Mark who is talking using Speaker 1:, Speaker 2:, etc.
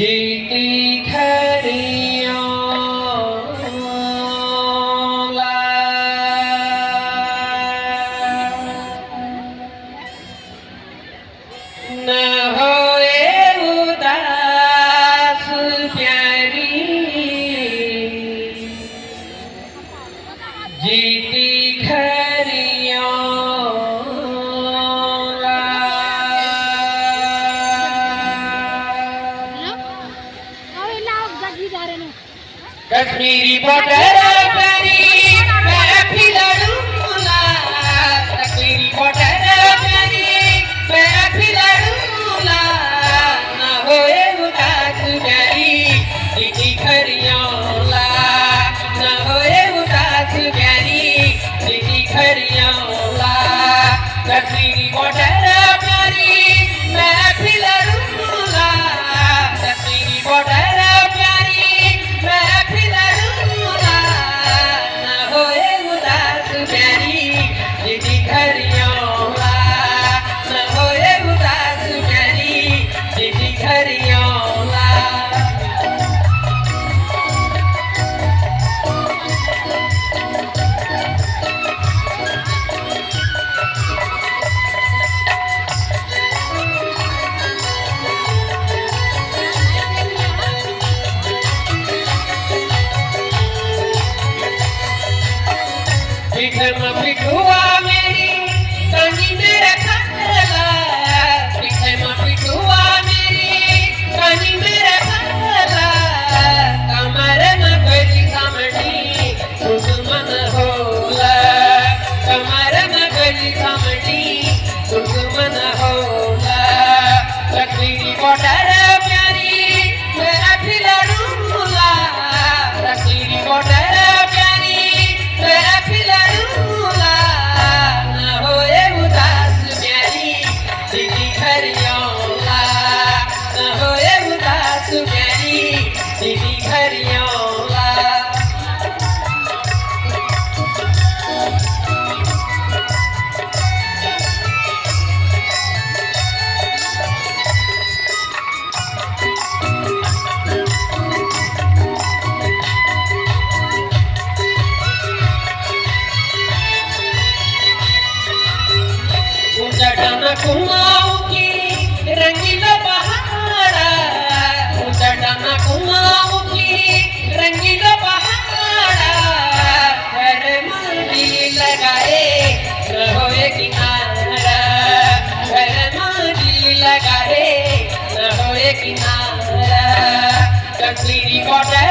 Speaker 1: जीती खरियों न होए उदास प्यारी जीती खरियों कश्मीरी बॉर्डर प्यारी मैं भी लड़ूंगा कश्मीरी बॉर्डर प्यारी मैं भी लड़ूंगा न होए उदास प्यारी जीती खरियोला न होए उदास प्यारी जीती खरियोला कश्मीरी बॉर्डर प्यारी मैं भी लड़ूंगा कश्मीरी बॉर्डर पिठुआ मेरी कहीं मेरा खतरा पीछे में पिठुआ मेरी कहीं मेरा खतरा कमर में कोई समझी सुमन होला कमर में कोई समझी सुमन होला कश्मीरी बॉर्डर प्यारी मेरा भी लड़ूंगा कश्मीरी बॉर्डर कुमाऊं की रंगीला पहाड़ा उचटना कुमाऊं की रंगीला पहाड़ा घर मंडी लगाए रहोए किनारा घर मंडी लगाए रहोए किनारा कश्मीरी बॉर्डर